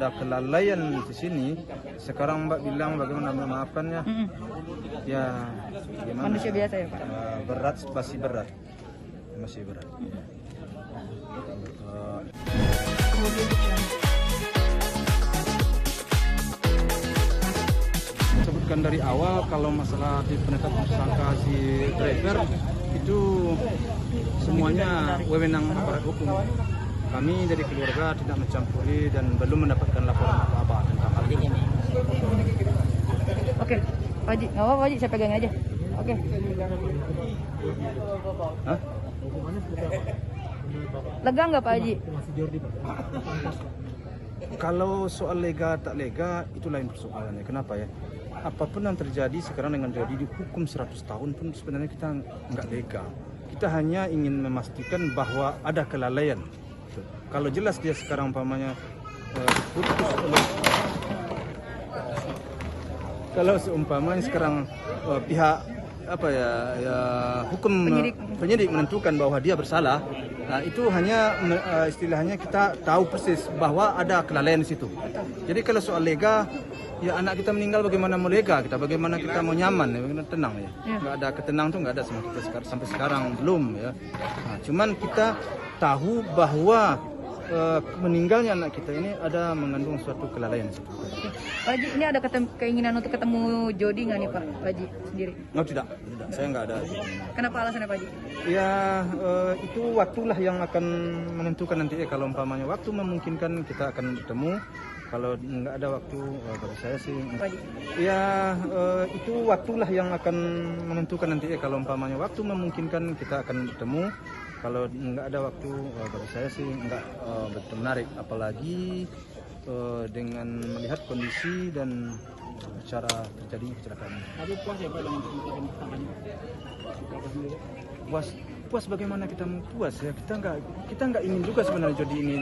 ada kelalaian di sini. Sekarang Mbak bilang bagaimana memaafkannya? Ya, gimana? Manusia biasa ya Pak? Berat, masih berat. Sebutkan dari awal kalau masalah di penetapan tersangka si driver itu semuanya wewenang aparat hukum. Kami dari keluarga tidak mencampuri dan belum mendapatkan laporan apa-apa tentang hal ini. Oke, Pak Haji, nggak apa-apa Pak Haji, saya pegang aja. Oke. Hah? Lega nggak Pak Haji? Kalau soal lega tak lega itu lain persoalannya. Kenapa ya? Apapun yang terjadi sekarang dengan Jody dihukum 100 tahun pun sebenarnya kita nggak lega. Kita hanya ingin memastikan bahwa ada kelalaian. Kalau jelas dia sekarang umpamanya putus oleh, kalau seumpamanya sekarang pihak hukum penyidik menentukan bahwa dia bersalah, nah itu hanya istilahnya kita tahu persis bahwa ada kelalaian di situ. Jadi kalau soal lega, ya anak kita meninggal bagaimana mau lega kita, bagaimana kita mau nyaman, bagaimana tenang ya. Nggak ada ketenang tuh nggak ada sama kita sampai sekarang belum ya. Nah, cuman kita tahu bahwa meninggalnya anak kita ini ada mengandung suatu kelalaian. Pak Haji, ini ada keinginan untuk ketemu Jody nggak nih Pak Haji sendiri? Oh tidak, saya nggak ada. Kenapa alasannya Pak Haji? Ya itu waktulah yang akan menentukan nanti ya. Kalau umpamanya waktu memungkinkan kita akan bertemu. Kalau nggak ada waktu, bagi saya sih. Ya itu waktulah yang akan menentukan nanti ya. Kalau umpamanya waktu memungkinkan kita akan bertemu. Kalau nggak ada waktu, bagi saya sih nggak begitu menarik. Apalagi dengan melihat kondisi dan cara terjadi kecelakaan. Tapi puas ya Pak dengan tersangkanya? Puas bagaimana kita mau puas ya? Kita nggak ingin juga sebenarnya Jody ini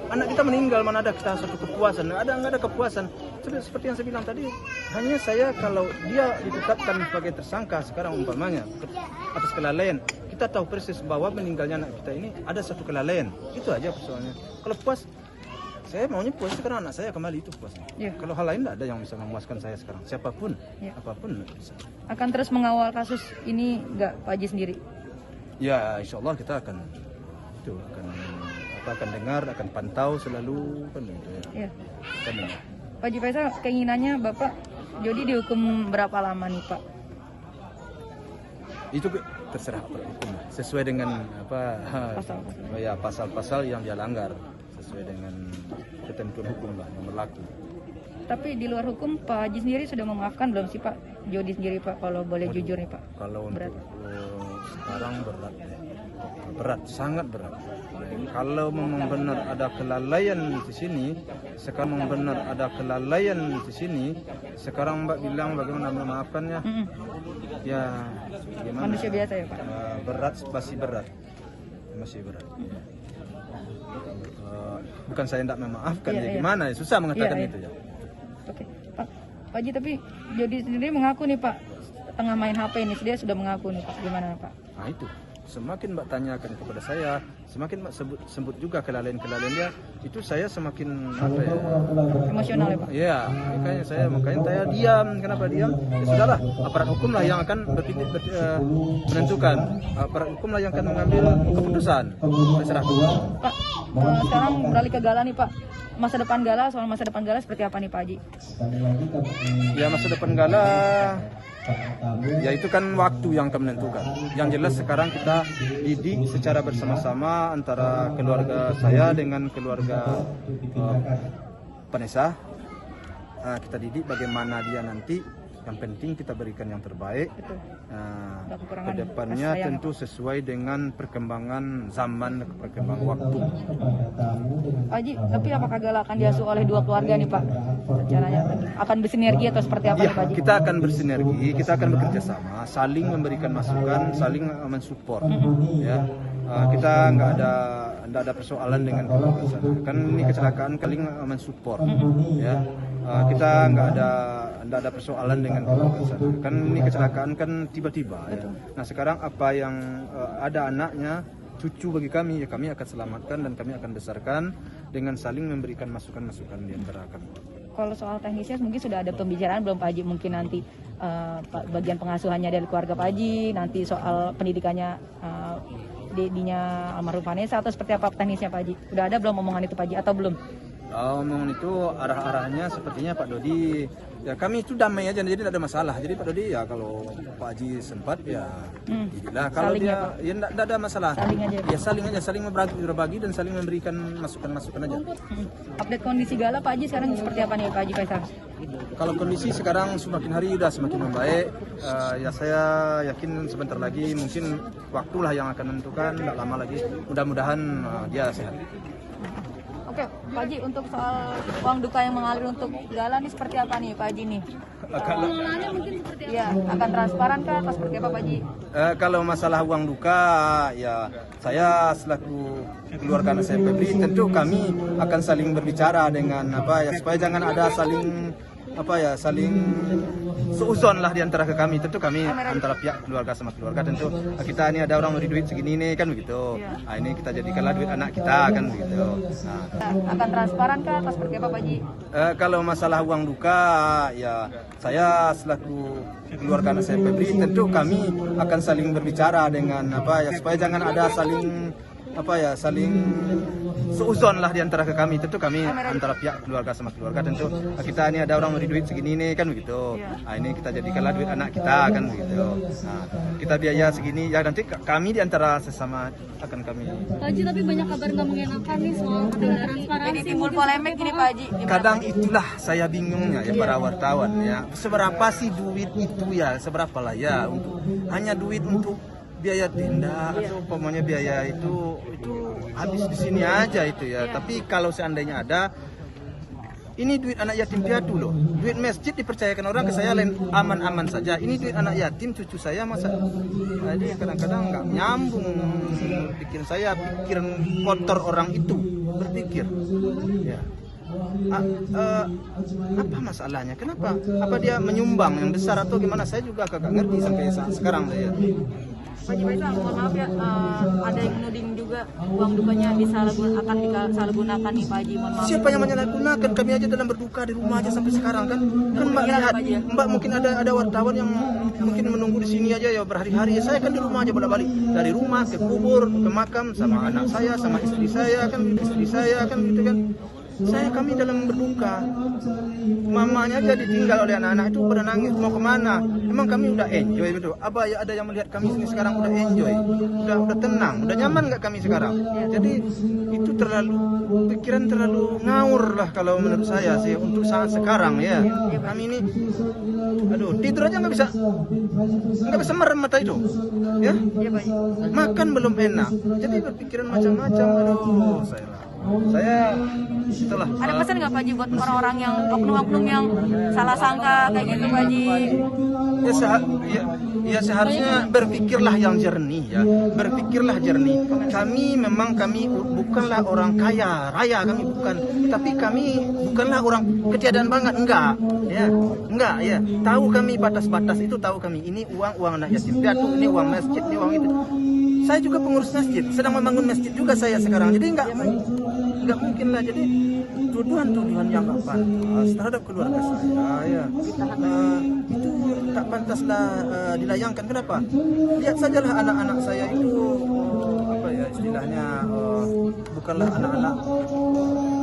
anak kita meninggal, mana ada kita satu kepuasan? Nggak ada kepuasan. Seperti yang saya bilang tadi, hanya saya kalau dia ditetapkan sebagai tersangka sekarang umpamanya atas kelalaian, kita tahu persis bahwa meninggalnya anak kita ini ada satu kelalaian. Itu aja persoalannya. Kalau puas, saya maunya puas karena anak saya kembali, itu puasnya. Kalau hal lain tidak ada yang bisa memuaskan saya sekarang. Siapapun, apapun bisa. Akan terus mengawal kasus ini nggak Pak Haji sendiri? Ya, insya Allah kita akan dengar, akan pantau selalu kan gitu ya. Akan dengar. Pak Haji Faisal, keinginannya Bapak Jody dihukum berapa lama nih Pak? Itu terserah hukum sesuai dengan pasal-pasal yang dia langgar, sesuai dengan ketentuan hukum lah yang berlaku. Tapi di luar hukum Pak Haji sendiri sudah memaafkan belum sih Pak Jody sendiri Pak, kalau boleh jujur nih Pak? Kalau untuk sekarang berat, sangat berat. Kalau memang benar ada kelalaian di sini, sekarang Mbak bilang bagaimana memaafkannya? Ya, gimana? Manusia biasa ya Pak? Berat, masih berat. Bukan saya tidak memaafkan, gimana? Susah mengatakan itu ya. Oke, Pak Haji, tapi Jody sendiri mengaku nih Pak, tengah main HP ini, dia sudah mengaku nih Pak, gimana Pak? Nah itu, semakin Mbak tanyakan kepada saya, semakin Mbak sebut juga kelalaian dia, itu saya semakin emosional ya Pak? Iya, makanya saya diam. Kenapa diam? Ya sudahlah, aparat hukum lah yang akan menentukan, aparat hukum lah yang akan mengambil keputusan. Terserah. Pak, sekarang beralih ke Gala nih Pak. Masa depan Gala seperti apa nih Pak Haji? Ya, masa depan Gala, ya itu kan waktu yang akan menentukan. Yang jelas sekarang kita didik secara bersama-sama antara keluarga saya dengan keluarga Vanessa. Kita didik bagaimana dia nanti. Yang penting kita berikan yang terbaik. Kedepannya tentu sesuai dengan perkembangan zaman, perkembangan waktu. Haji, tapi apakah Gala akan diasuh oleh dua keluarga nih Pak? Rencananya akan bersinergi atau seperti apa nih Pak Haji? Kita akan bersinergi, kita akan bekerja sama, saling memberikan masukan, saling mensupport. Ya, kita nggak ada persoalan dengan keluarga sana. Kan ini kecelakaan, saling mensupport. Ya, kita nggak ada persoalan dengan keluarga sana. Kan ini kecelakaan kan tiba-tiba. Ya. Nah sekarang apa yang ada anaknya cucu bagi kami, ya kami akan selamatkan dan kami akan besarkan dengan saling memberikan masukan-masukan di antara kami. Kalau soal teknisnya mungkin sudah ada pembicaraan belum Pak Haji? Mungkin nanti bagian pengasuhannya dari keluarga Pak Haji, nanti soal pendidikannya dedinya almarhum Vanessa atau seperti apa teknisnya Pak Haji? Udah ada belum omongan itu Pak Haji atau belum? Omongan itu arah-arahnya sepertinya Pak Dodi, ya kami itu damai aja, jadi tidak ada masalah. Jadi Pak Dodi ya kalau Pak Haji sempat ya inilah, kalau Saling dia ya tidak ada masalah. Saling aja. Ya saling aja, saling berbagi dan saling memberikan masukan-masukan aja. Update kondisi Gala Pak Haji sekarang seperti apa nih Pak Haji Faisal? Kalau kondisi sekarang semakin hari sudah semakin membaik, ya saya yakin sebentar lagi mungkin waktulah yang akan menentukan, tidak lama lagi. Mudah-mudahan dia sehat. Oke, Pak Haji, untuk soal uang duka yang mengalir untuk Gala nih seperti apa nih Pak Haji nih? Pengelolaannya mungkin seperti apa? Iya, akan transparan kah atau seperti apa Pak Haji? Kalau masalah uang duka, ya saya selaku keluarga anak saya Febri, tentu kami akan saling berbicara dengan supaya jangan ada saling seuzon lah di antara kami. Tentu kami antara pihak keluarga sama keluarga, tentu kita ini ada orang beri duit segini nih kan begitu. Nah, ini kita jadikanlah duit anak kita kan begitu. Nah, akan transparan kah atau seperti apa Pak Haji? Kalau masalah uang duka, ya saya selaku keluarga anak saya Febri, tentu kami akan saling berbicara dengan supaya jangan ada saling seuzon lah di antara kami. Tentu kami antara pihak keluarga sama keluarga, tentu kita ini ada orang beri duit segini nih kan begitu. Nah, ini kita jadikanlah duit anak kita kan begitu. Nah, kita biaya segini ya, nanti kami di antara sesama akan kami. Pak Haji, tapi banyak kabar nggak mengenakan nih soal transparansi. Jadi timbul polemik gini Pak Haji. Kadang itulah saya bingungnya ya para wartawan ya. Seberapa sih duit itu ya? Seberapa lah ya untuk hanya duit untuk biaya tenda atau umpamanya biaya itu habis di sini aja itu ya. Tapi kalau seandainya ada, ini duit anak yatim piatu loh. Duit masjid dipercayakan orang ke saya aman-aman saja. Ini duit anak yatim cucu saya masa. Jadi kadang-kadang nggak nyambung pikiran kotor orang itu berpikir. Ya. Apa masalahnya? Kenapa? Apa dia menyumbang yang besar atau gimana? Saya juga agak ngerti sampai sekarang saya. Pak Haji Faisal, mohon maaf ya, ada yang menuding juga uang dukanya akan disalahgunakan nih Pak Haji, mohon maaf. Siapa yang menyalahgunakan? Kami aja dalam berduka di rumah aja sampai sekarang kan Mbak lihat, Mbak mungkin ada wartawan yang mungkin menunggu di sini aja ya berhari-hari. Saya kan di rumah aja bolak-balik, dari rumah ke kubur, ke makam sama anak saya, sama istri saya kan gitu kan. Kami dalam berduka, mamanya aja ditinggal oleh anak-anak itu pada nangis mau kemana. Emang kami udah enjoy betul? Apa ya ada yang melihat kami sini sekarang udah enjoy, udah tenang, udah nyaman nggak kami sekarang? Jadi itu pikiran terlalu ngawur lah kalau menurut saya sih untuk saat sekarang ya. Kami ini, tidur aja nggak bisa merem mata itu, ya. Makan belum enak, jadi berpikiran macam-macam. Saya itulah. Ada pesan nggak Pak Haji buat orang-orang yang oknum-oknum yang salah sangka kayak gitu Pak Haji? Ya seharusnya berpikirlah yang jernih ya. Berpikirlah jernih. Kami bukanlah orang kaya raya, kami bukan. Tapi kami bukanlah orang ketiadaan banget, enggak ya. Tahu kami batas-batas itu, tahu kami ini uang anak yatim piatu, ini uang masjid, ini uang itu. Saya juga pengurus masjid, sedang membangun masjid juga saya sekarang. Jadi enggak mungkin lah. Jadi tuduhan yang nggak pantas terhadap keluarga saya ya. Itu tak pantaslah dilayangkan. Kenapa? Lihat sajalah anak-anak saya itu istilahnya bukanlah anak-anak.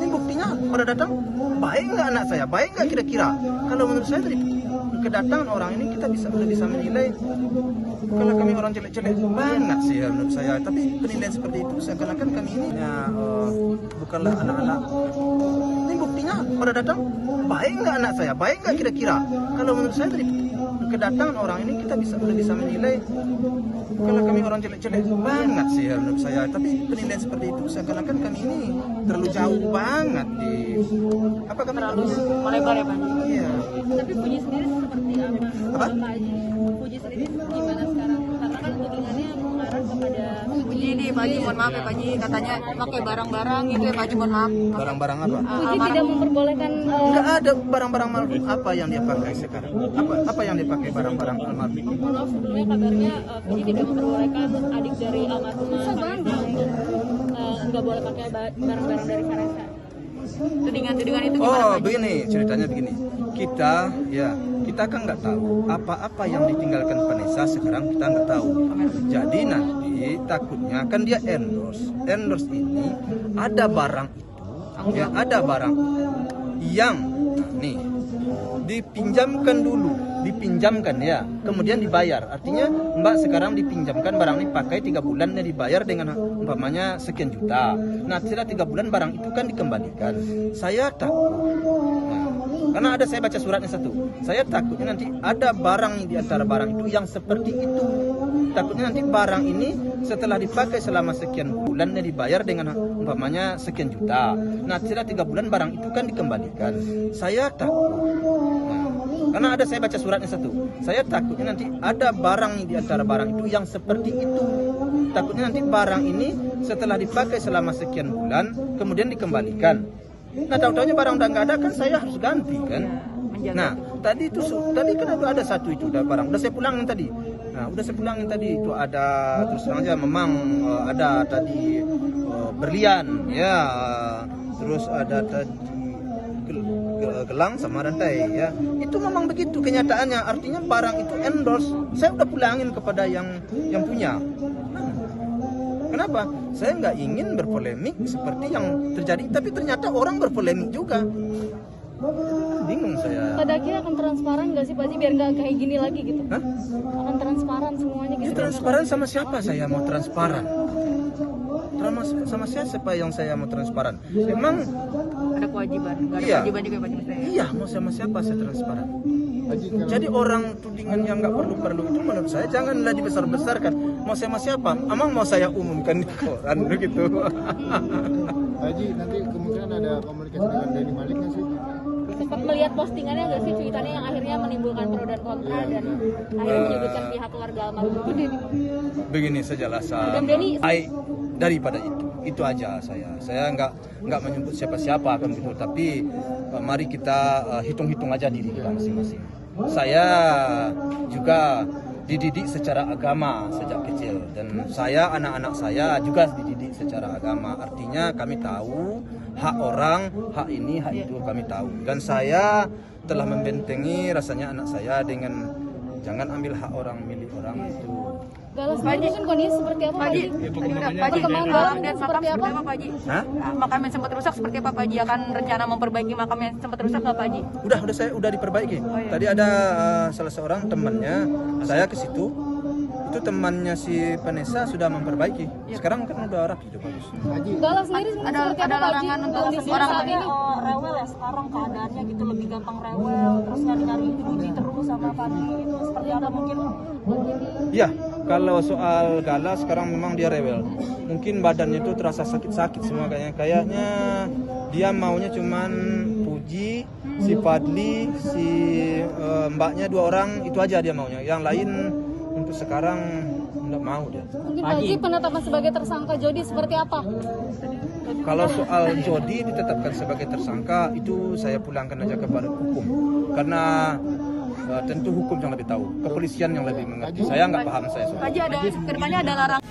Ini buktinya pada datang baik nggak anak saya, baik nggak kira-kira? Kalau menurut saya dari kedatangan orang ini kita udah bisa menilai kalau kami orang jelek-jelek banget sih ya menurut saya. Tapi penilaian seperti itu seakan-akan kami ini bukanlah anak-anak. Ini buktinya pada datang baik nggak anak saya, baik nggak kira-kira? Kalau menurut saya dari kedatangan orang ini kita udah bisa menilai kalau kami orang jelek-jelek banget sih ya menurut saya. Tapi penilaian seperti itu seakan-akan kami ini terlalu jauh banget di terlalu melebar ya Pak Haji. Iya. Tapi Puji sendiri seperti apa? Apa? Pak Haji, Puji sendiri gimana sekarang? Karena kan tudingannya mengarah kepada Puji di Pak Haji, mohon maaf ya Pak Haji, katanya pakai barang-barang gitu ya Pak Haji, mohon maaf. Barang-barang apa? Puji tidak memperbolehkan Enggak ada barang-barang almarhum. Apa yang dia pakai sekarang? Apa yang dia pakai barang-barang almarhum? mohon maaf sebelumnya kabarnya Puji tidak memperbolehkan adik dari almarhumah Vanessa untuk nggak boleh pakai barang-barang dari Vanessa. Tudingan-tudingan itu gimana Oh, Pak Haji? begini ceritanya begini. Kita kan nggak tahu apa-apa yang ditinggalkan Vanessa sekarang kita nggak tahu. Jadi nanti takutnya kan dia endorse ini ada barang itu, ya ada barang yang nih dipinjamkan ya, kemudian dibayar. Artinya Mbak sekarang dipinjamkan barang ini pakai 3 bulan dan dibayar dengan umpamanya sekian juta. Nah setelah 3 bulan barang itu kan dikembalikan. Saya takut, karena saya baca suratnya satu. Saya takutnya nanti ada barang di antara barang itu yang seperti itu. Takutnya nanti barang ini setelah dipakai selama sekian bulan dan dibayar dengan umpamanya sekian juta. Nah setelah 3 bulan barang itu kan dikembalikan. Saya takut. Karena saya baca suratnya satu. Saya takutnya nanti ada barang di antara barang itu yang seperti itu. Takutnya nanti barang ini setelah dipakai selama sekian bulan kemudian dikembalikan. Nah tahu-tahunya barang udah nggak ada kan saya harus ganti kan. Nah tadi kan ada satu itu udah barang udah saya pulangin tadi. Nah udah saya pulangin tadi itu ada terus terang aja memang ada tadi berlian ya, terus ada tadi gelang sama rantai ya. Itu memang begitu kenyataannya. Artinya barang itu endorse. Saya udah pulangin kepada yang punya. Kenapa? Saya nggak ingin berpolemik seperti yang terjadi, tapi ternyata orang berpolemik juga. Bingung saya. Pada akhirnya akan transparan nggak sih Pak Haji biar nggak kayak gini lagi gitu? Hah? Akan transparan semuanya gitu. Transparan sama siapa saya mau transparan? Sama siapa yang saya mau transparan? Memang Ada kewajiban, nggak ada iya. kewajiban juga ya Pak Haji saya. Iya, mau sama siapa saya transparan? Jadi orang tudingan yang nggak perlu itu menurut saya janganlah dibesar-besarkan. Mau sama siapa? Emang mau saya umumkan di koran begitu? Haji, nanti kemungkinan ada komunikasi dengan Denny Malik nggak sih? Sempat melihat postingannya nggak sih cuitannya yang akhirnya menimbulkan pro dan kontra dan akhirnya menyebutkan pihak keluarga almarhum itu Denny. Begini sajalah Dan Denny baik daripada itu aja saya nggak menyebut siapa-siapa kan gitu, tapi mari kita hitung-hitung aja diri kita masing-masing. Saya juga dididik secara agama sejak kecil dan anak-anak saya juga dididik secara agama. Artinya kami tahu hak orang, hak ini, hak itu kami tahu, dan saya telah membentengi rasanya anak saya dengan jangan ambil hak orang milik orang itu. Galas sendiri kan kondisi seperti apa Pak Haji? Pak Haji, Perkembangan makam Galas dan seperti makam apa? seperti apa Pak Haji? Hah? Makam yang sempat rusak seperti apa Pak Haji? Akan rencana memperbaiki makam yang sempat rusak nggak Pak Haji? Saya udah diperbaiki. Tadi ada salah seorang temannya saya ke situ. Itu temannya si Vanessa sudah memperbaiki. Sekarang kan udah rapi, udah bagus. Galas sendiri sebenarnya seperti apa Ada Pak Haji? larangan untuk Kondisi orang saat ini. Rewel ya sekarang keadaannya gitu, lebih gampang rewel, terus nyari-nyari Puji terus sama Fadli gitu, seperti apa mungkin? Iya, kalau soal Galas sekarang memang dia rewel. Mungkin badannya itu terasa sakit-sakit semua kayaknya dia maunya cuman Puji, si Fadli, si mbaknya 2 orang itu aja dia maunya. Yang lain untuk sekarang nggak mau dia. Mungkin Pak Haji penetapan sebagai tersangka Jody seperti apa? Kalau soal Jody ditetapkan sebagai tersangka itu saya pulangkan aja kepada hukum, karena tentu hukum yang lebih tahu, kepolisian yang lebih mengerti. Saya nggak paham saya soal. Pak Haji, kedepannya ada larangan.